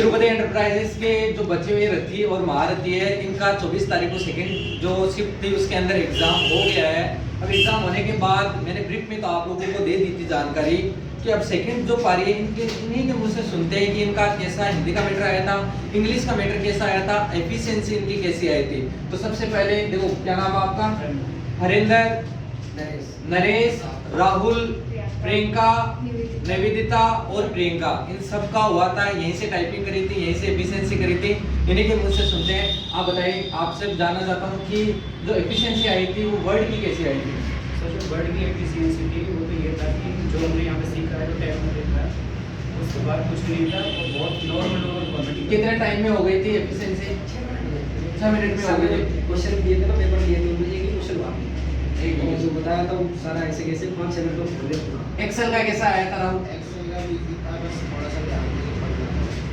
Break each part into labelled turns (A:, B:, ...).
A: Tirupati enterprises के जो बचे हुए रथी और महारथी है, इनका 24 तारीख को सेकंड जो शिफ्ट थी उसके अंदर एग्जाम हो गया है। अब एग्जाम होने के बाद मैंने ब्रीफ में तो आप लोगों को दे दी थी जानकारी कि अब सेकंड जो पारी है इन्हीं के मुझसे सुनते हैं कि इनका कैसा हिंदी का मैटर आया था, इंग्लिश का मैटर कैसा आया था, एफिशिएंसी इनकी कैसी आई थी। तो सबसे पहले देखो, क्या नाम है आपका? हरिंदर, नरेश, राहुल, प्रियंका, निवेदिता और प्रियंका, इन सब का हुआ था। यहीं से टाइपिंग करी थी, यहीं से एफिशिएंसी करी थी, इन्हीं के मुझसे सुनते हैं। आप बताइए, आपसे जानना चाहता हूँ कि जो एफिशिएंसी आई थी वो वर्ड की कैसी आई थी?
B: सर जो वर्ड की एफिशिएंसी थी वो तो ये था कि जो हमने यहाँ पे सीखा है, जो टेस्ट में देखा है, उसके बाद कुछ नहीं था और बहुत नॉर्मल क्वालिटी।
A: कितने टाइम में हो गई थी एफिशिएंसी? 6 मिनट में हो गई थी।
C: क्वेश्चन दिए थे ना, पेपर दिए थे, मुझे एक क्वेश्चन हुआ जो बताया था वो सारा ऐसे कैसे 5-6 मिनट में खोल दिया।
A: एक्सेल का कैसा आया था राहुल?
D: एक्सेल का भी था, बस थोड़ा सा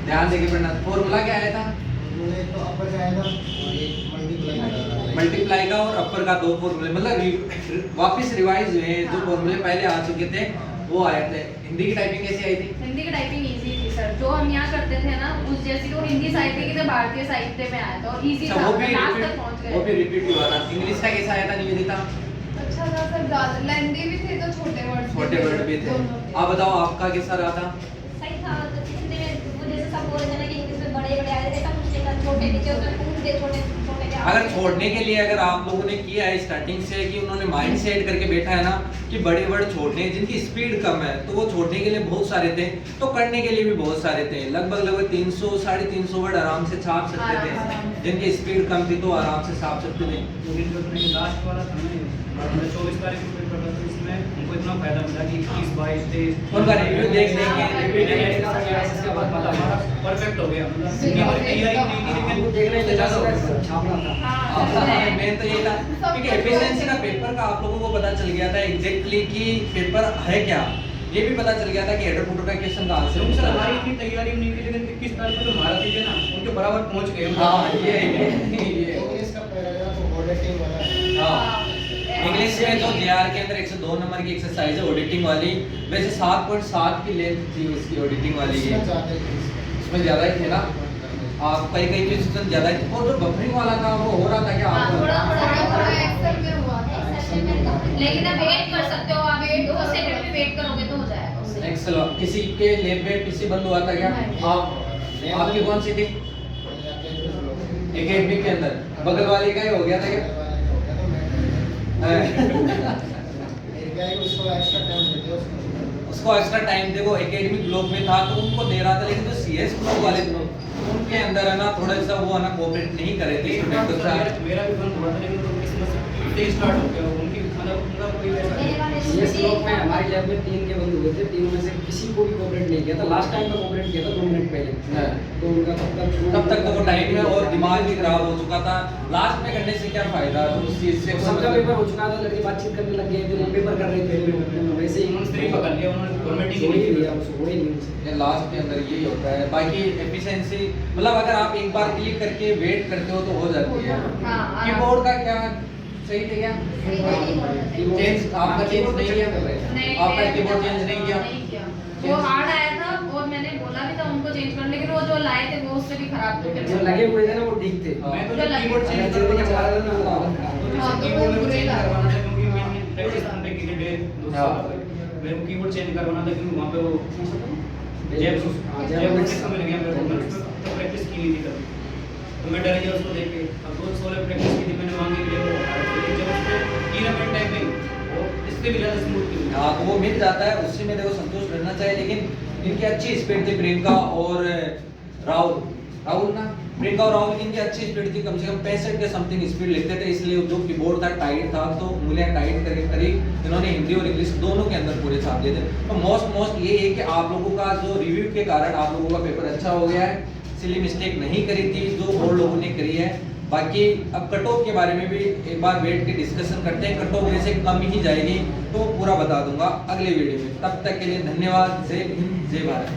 A: ध्यान देके पढ़ना। फॉर्मूला क्या आया था?
D: उन्होंने तो अपर का आया था और एक मल्टीप्लाई का।
A: मल्टीप्लाई का और अपर का 2 फॉर्मूले, मतलब वापस रिवाइज हुए। जो फॉर्मूले पहले आ चुके थे वो आए थे। हिंदी की टाइपिंग कैसी आई थी?
E: हिंदी की टाइपिंग इजी थी सर, जो हम यहाँ करते थे ना उस जैसी तो हिंदी साहित्य की तो भारतीय साहित्य में आया था और इजी था, लास्ट तक पहुंच गए।
A: वो भी रिपीट हुआ था। इंग्लिश का कैसा आया था निवेदिता?
F: अच्छा था सर, ज्यादा लेंथी भी थे तो छोटे वर्ड
A: भी थे। आप बताओ आपका कैसा रहा था?
G: सही था। तो हिंदी में वो जैसे सब बोल रहे थे ना कि इंग्लिश में बड़े बड़े आए थे, ऐसा कुछ नहीं था। छोटे नीचे उसमें पूछ दे, छोटे छोटे के
A: अगर छोड़ने के लिए अगर आप लोगों ने किया है स्टार्टिंग से कि उन्होंने माइंड सेट करके बैठा है ना कि बड़े वर्ड छोड़ने हैं, जिनकी स्पीड कम है, तो वो छोड़ने के लिए बहुत सारे थे, तो करने के लिए भी बहुत सारे थे। लगभग 300 350 वर्ड आराम से छाप सकते थे। जिनकी स्पीड कम थी तो आराम से छाप सकते थे।
B: लेकिन जो अपने लास्ट वाला था ना, 24 तारीख को पेपर था, तो इसमें हमको इतना फायदा मिला कि 21, 22, 23
A: उनका रिव्यू देख लेंगे।
B: इसके बाद पता हमारा परफेक्ट हो गया। मतलब तैयारी नहीं थी
C: हमको
B: लेकिन
C: देखना ही था, छापना था।
A: मेन तो ये था क्योंकि एफिशिएंसी का पेपर का आप लोगों को पता चल गया था एग्जैक्टली कि पेपर है क्या। ये भी पता चल गया था कि हेडर फुटर का क्वेश्चन कहां से
B: सर हमारी इतनी तैयारी नहीं थी, लेकिन 21 तारीख को जो हमारा थी ना उनके बराबर पहुंच गए।
A: हां ये
D: इंग्लिश का पैराग्राफ ऑडिटिंग वाला है।
A: हां, इंग्लिश में जो जेआर के अंदर 102 नंबर की एक्सरसाइज है ऑडिटिंग वाली, वैसे 7.7 की लेंथ थी उसकी ऑडिटिंग वाली की। उसमें ज्यादा ही थे ना, आप कई क्वेश्चन ज्यादा ही। और जो बफरिंग वाला था वो हो रहा था क्या आपको?
F: थोड़ा एक्सेल में हुआ था।
E: लेकिन अब वेट कर सकते हो, आप 2 सेकंड में वेट करोगे तो हो जाएगा उससे।
A: एक्सेल किसी के लैब में पीसी बंद हुआ था क्या? आप आपकी कौन सी थी? एकेडमिक के अंदर बगल वाले का ही हो गया था क्या? उसको एक्स्ट्रा टाइम देखो, एकेडमिक ब्लॉक में था तो उनको दे रहा था, लेकिन जो सीएस ब्लॉक वाले थे उनके अंदर है ना थोड़ा सा वो है ना कोऑपरेट नहीं कर रहे थे स्टूडेंट के साथ।
B: मेरा भी बंद हुआ था, लेकिन तो इसमें से स्टार्ट हो गया। उनकी मतलब उनका कोई ऐसा
C: इस ब्लॉक में हमारे लैब में 3 के बंद हुए थे, तीनों में से किसी को भी कोऑपरेट नहीं किया था। लास्ट टाइम में कोऑपरेट किया था 2 मिनट पहले, तो उनका
A: तब तक तो वो टाइम में और दिमाग भी खराब हो चुका था। लास्ट में करने से क्या फायदा? तो उस चीज से
C: सबका पेपर हो चुका था, लड़के बातचीत करने लग गए थे, वो पेपर कर रहे थे, वैसे ही
B: उन्होंने स्त्री पकड़ लिया, उन्होंने गवर्नमेंट ही
C: छोड़ ही
B: नहीं
C: दिया उसको, वही नहीं उनसे।
A: ये लास्ट के अंदर यही होता है। बाकी एफिशिएंसी मतलब अगर आप एक बार क्लिक करके वेट करते हो तो हो जाती है। कीबोर्ड का क्या सही थे क्या? चेंज आपका चेंज नहीं किया? आपका कीबोर्ड चेंज नहीं किया?
E: वो हार्ड आया था और मैंने बोला भी था उनको चेंज करने, लेकिन वो जो लाए थे वो उससे भी खराब थे।
C: जो लगे हुए थे ना वो ठीक थे।
B: मैं तो
E: जो
B: जब कीबोर्ड चेंज
C: चेंज
B: करवाना
C: करवा
B: था
C: रहा था ना, वो हालत खराब।
B: तो
F: हाँ,
B: जैसे
F: तो
B: कीबोर्ड
F: वो
B: में चेंज
F: बुरे
B: करवाना था, क्योंकि मैंने प्रैक्टिस करने के लिए 1.5-2
A: हाँ।
B: साल मेरे को कीबोर्ड चेंज करवाना था, क्योंकि वहाँ पे वो
C: हाँ,
B: जब उससे मिल गया मेरे को, तो प्रैक्टिस की नहीं थी कभी, तो मैं डर गया उसको देख के। अब 2 साल प्रैक्टिस की थी मैंने, मांगे के लिए वो जब उसमें की ना मैंने टाइपिंग वो इससे भी ज़्यादा स्मूथ थी।
A: हाँ, तो वो मिल जाता है, उससे में देखो संतुष्ट रहना चाहिए। लेकिन इनकी अच्छी स्पीड थी प्रियंका और राहुल ना, प्रियंका और राहुल की इनकी अच्छी स्पीड थी, कम से कम 65 के समथिंग स्पीड लिखते थे। इसलिए जो कीबोर्ड था टाइट था, तो उंगलियां टाइट करके करीब इन्होंने हिंदी और इंग्लिश दोनों के अंदर पूरे छाप दिए थे। तो मोस्ट ये है कि आप लोगों का जो रिव्यू के कारण आप लोगों का पेपर अच्छा हो गया है, सिली मिस्टेक नहीं करी थी जो और लोगों ने करी है। बाकी अब कट ऑफ के बारे में भी एक बार बैठ के डिस्कशन करते हैं। कट ऑफ जैसे कम ही जाएगी तो पूरा बता दूंगा अगले वीडियो में। तब तक के लिए धन्यवाद। जय हिंद, जय भारत।